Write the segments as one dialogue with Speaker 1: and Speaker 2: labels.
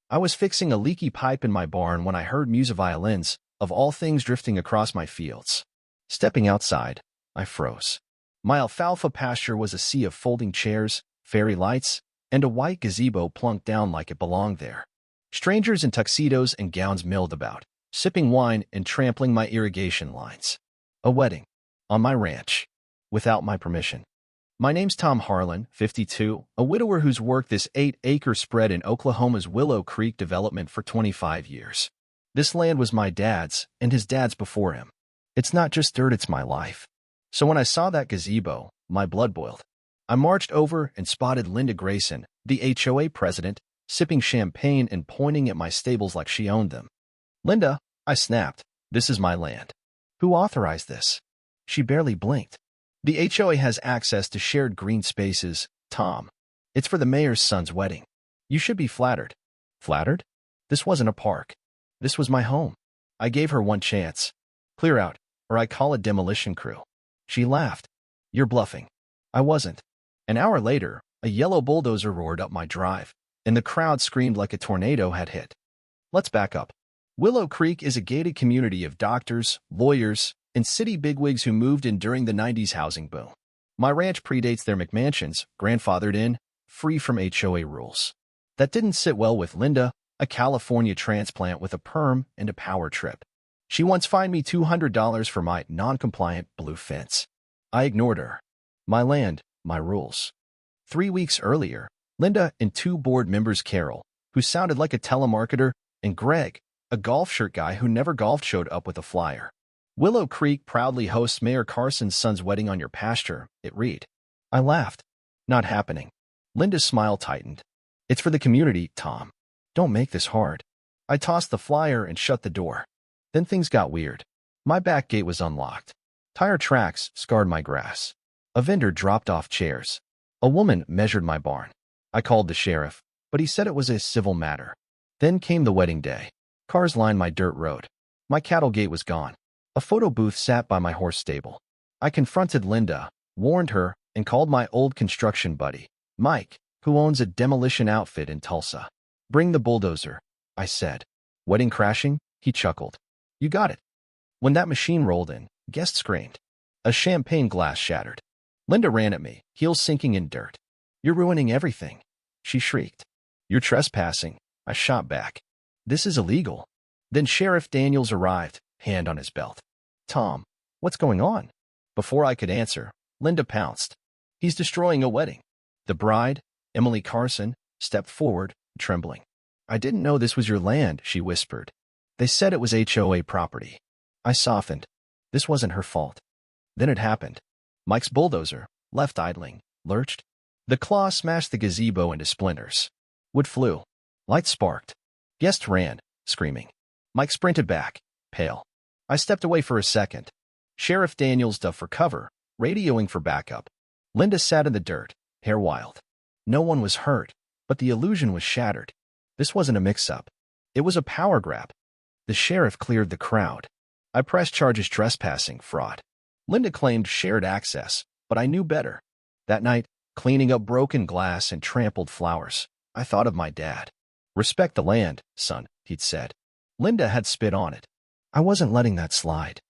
Speaker 1: I was fixing a leaky pipe in my barn when I heard music violins, of all things, drifting across my fields. Stepping outside, I froze. My alfalfa pasture was a sea of folding chairs, fairy lights, and a white gazebo plunked down like it belonged there. Strangers in tuxedos and gowns milled about, sipping wine and trampling my irrigation lines. A wedding. On my ranch. Without my permission. My name's Tom Harlan, 52, a widower who's worked this 8-acre spread in Oklahoma's Willow Creek development for 25 years. This land was my dad's and his dad's before him. It's not just dirt, it's my life. So when I saw that gazebo, my blood boiled. I marched over and spotted Linda Grayson, the HOA president, sipping champagne and pointing at my stables like she owned them. "Linda," I snapped, "this is my land." "Who authorized this?" She barely blinked. "The HOA has access to shared green spaces, Tom. It's for the mayor's son's wedding. You should be flattered." Flattered? This wasn't a park. This was my home. I gave her one chance. "Clear out, or I call a demolition crew." She laughed. "You're bluffing." I wasn't. An hour later, a yellow bulldozer roared up my drive, and the crowd screamed like a tornado had hit. Let's back up. Willow Creek is a gated community of doctors, lawyers, and city bigwigs who moved in during the 90s housing boom. My ranch predates their McMansions, grandfathered in, free from HOA rules. That didn't sit well with Linda, a California transplant with a perm and a power trip. She once fined me $200 for my non-compliant blue fence. I ignored her. My land, my rules. 3 weeks earlier, Linda and 2 board members, Carol, who sounded like a telemarketer, and Greg, a golf shirt guy who never golfed, showed up with a flyer. "Willow Creek proudly hosts Mayor Carson's son's wedding on your pasture," it read. I laughed. "Not happening." Linda's smile tightened. "It's for the community, Tom. Don't make this hard." I tossed the flyer and shut the door. Then things got weird. My back gate was unlocked. Tire tracks scarred my grass. A vendor dropped off chairs. A woman measured my barn. I called the sheriff, but he said it was a civil matter. Then came the wedding day. Cars lined my dirt road. My cattle gate was gone. A photo booth sat by my horse stable. I confronted Linda, warned her, and called my old construction buddy, Mike, who owns a demolition outfit in Tulsa. "Bring the bulldozer," I said. "Wedding crashing?" He chuckled. "You got it." When that machine rolled in, guests screamed. A champagne glass shattered. Linda ran at me, heels sinking in dirt. "You're ruining everything," she shrieked. "You're trespassing," I shot back. "This is illegal." Then Sheriff Daniels arrived, hand on his belt. "Tom, what's going on?" Before I could answer, Linda pounced. "He's destroying a wedding." The bride, Emily Carson, stepped forward, trembling. "I didn't know this was your land," she whispered. "They said it was HOA property." I softened. This wasn't her fault. Then it happened. Mike's bulldozer, left idling, lurched. The claw smashed the gazebo into splinters. Wood flew. Light sparked. Guests ran, screaming. Mike sprinted back, pale. I stepped away for a second. Sheriff Daniels dove for cover, radioing for backup. Linda sat in the dirt, hair wild. No one was hurt, but the illusion was shattered. This wasn't a mix-up. It was a power grab. The sheriff cleared the crowd. I pressed charges: trespassing, fraud. Linda claimed shared access, but I knew better. That night, cleaning up broken glass and trampled flowers, I thought of my dad. "Respect the land, son," he'd said. Linda had spit on it. I wasn't letting that slide.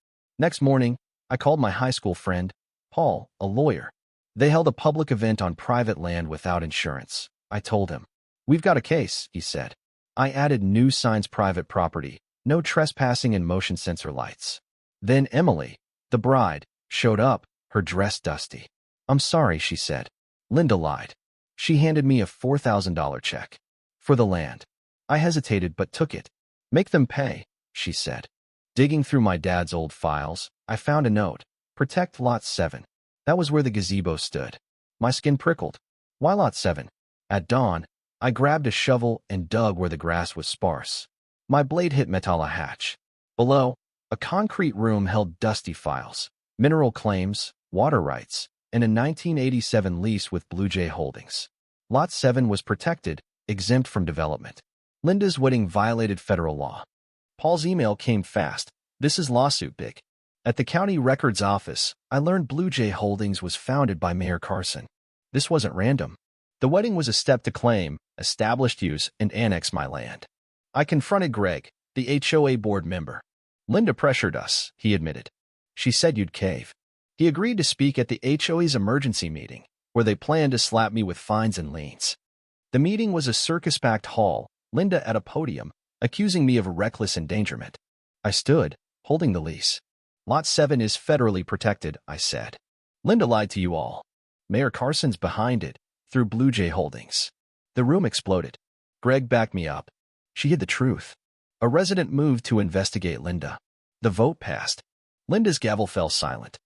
Speaker 1: Next morning, I called my high school friend, Paul, a lawyer. They held a public event on private land without insurance. I told him. "We've got a case," he said. I added new signs: private property, no trespassing, and motion sensor lights. Then Emily, the bride, showed up, her dress dusty. "I'm sorry," she said. Linda lied. She handed me a $4,000 check. For the land. I hesitated but took it. "Make them pay," she said. Digging through my dad's old files, I found a note. "Protect Lot 7. That was where the gazebo stood. My skin prickled. "Why Lot 7? At dawn, I grabbed a shovel and dug where the grass was sparse. My blade hit metal hatch. Below, a concrete room held dusty files, mineral claims, water rights, and a 1987 lease with Blue Jay Holdings. Lot 7 was protected, exempt from development. Linda's wedding violated federal law. Paul's email came fast. "This is lawsuit big." At the county records office, I learned Blue Jay Holdings was founded by Mayor Carson. This wasn't random. The wedding was a step to claim, established use, and annex my land. I confronted Greg, the HOA board member. Linda pressured us, he admitted. She said you'd cave. He agreed to speak at the HOA's emergency meeting, where they planned to slap me with fines and liens. The meeting was a circus-packed hall, Linda at a podium, accusing me of reckless endangerment. I stood, holding the lease. Lot 7 is federally protected, I said. Linda lied to you all. Mayor Carson's behind it, through Blue Jay Holdings. The room exploded. Greg backed me up. She hid the truth. A resident moved to investigate Linda. The vote passed. Linda's gavel fell silent.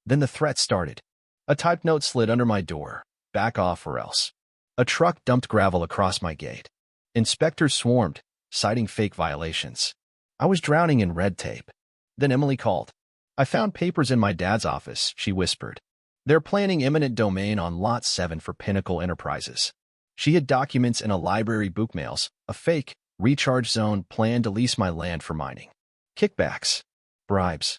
Speaker 1: Then the threat started. A typed note slid under my door. Back off or else. A truck dumped gravel across my gate. Inspectors swarmed, citing fake violations. I was drowning in red tape. Then Emily called. I found papers in my dad's office, she whispered. They're planning eminent domain on Lot 7 for Pinnacle Enterprises. She had documents in a library bookmails, a fake, recharge zone planned to lease my land for mining. Kickbacks. Bribes.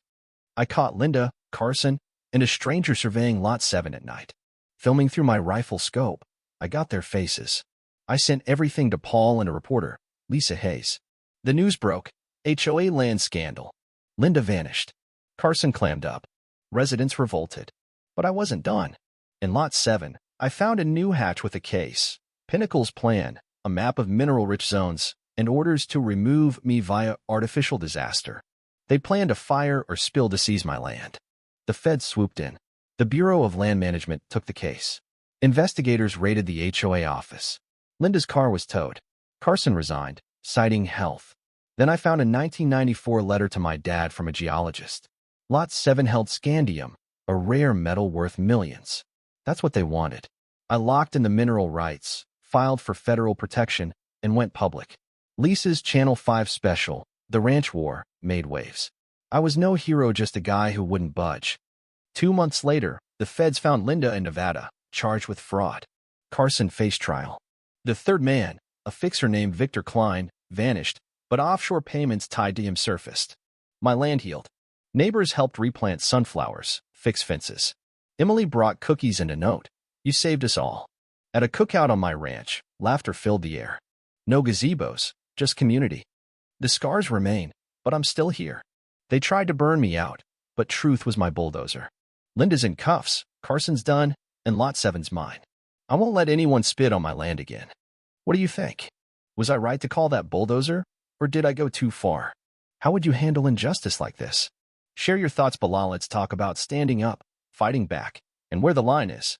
Speaker 1: I caught Linda, Carson, and a stranger surveying Lot 7 at night. Filming through my rifle scope, I got their faces. I sent everything to Paul and a reporter, Lisa Hayes. The news broke. HOA land scandal. Linda vanished. Carson clammed up. Residents revolted. But I wasn't done. In Lot 7, I found a new hatch with a case, Pinnacle's plan, a map of mineral-rich zones, and orders to remove me via artificial disaster. They planned a fire or spill to seize my land. The feds swooped in. The Bureau of Land Management took the case. Investigators raided the HOA office. Linda's car was towed. Carson resigned, citing health. Then I found a 1994 letter to my dad from a geologist. Lot 7 held scandium, a rare metal worth millions. That's what they wanted. I locked in the mineral rights, filed for federal protection, and went public. Lisa's Channel 5 special, The Ranch War, made waves. I was no hero, just a guy who wouldn't budge. 2 months later, the feds found Linda in Nevada, charged with fraud. Carson faced trial. The third man, a fixer named Victor Klein, vanished, but offshore payments tied to him surfaced. My land healed. Neighbors helped replant sunflowers, fix fences. Emily brought cookies and a note. You saved us all. At a cookout on my ranch, laughter filled the air. No gazebos, just community. The scars remain, but I'm still here. They tried to burn me out, but truth was my bulldozer. Linda's in cuffs, Carson's done, and Lot 7's mine. I won't let anyone spit on my land again. What do you think? Was I right to call that bulldozer, or did I go too far? How would you handle injustice like this? Share your thoughts below. Let's talk about standing up, fighting back, and where the line is.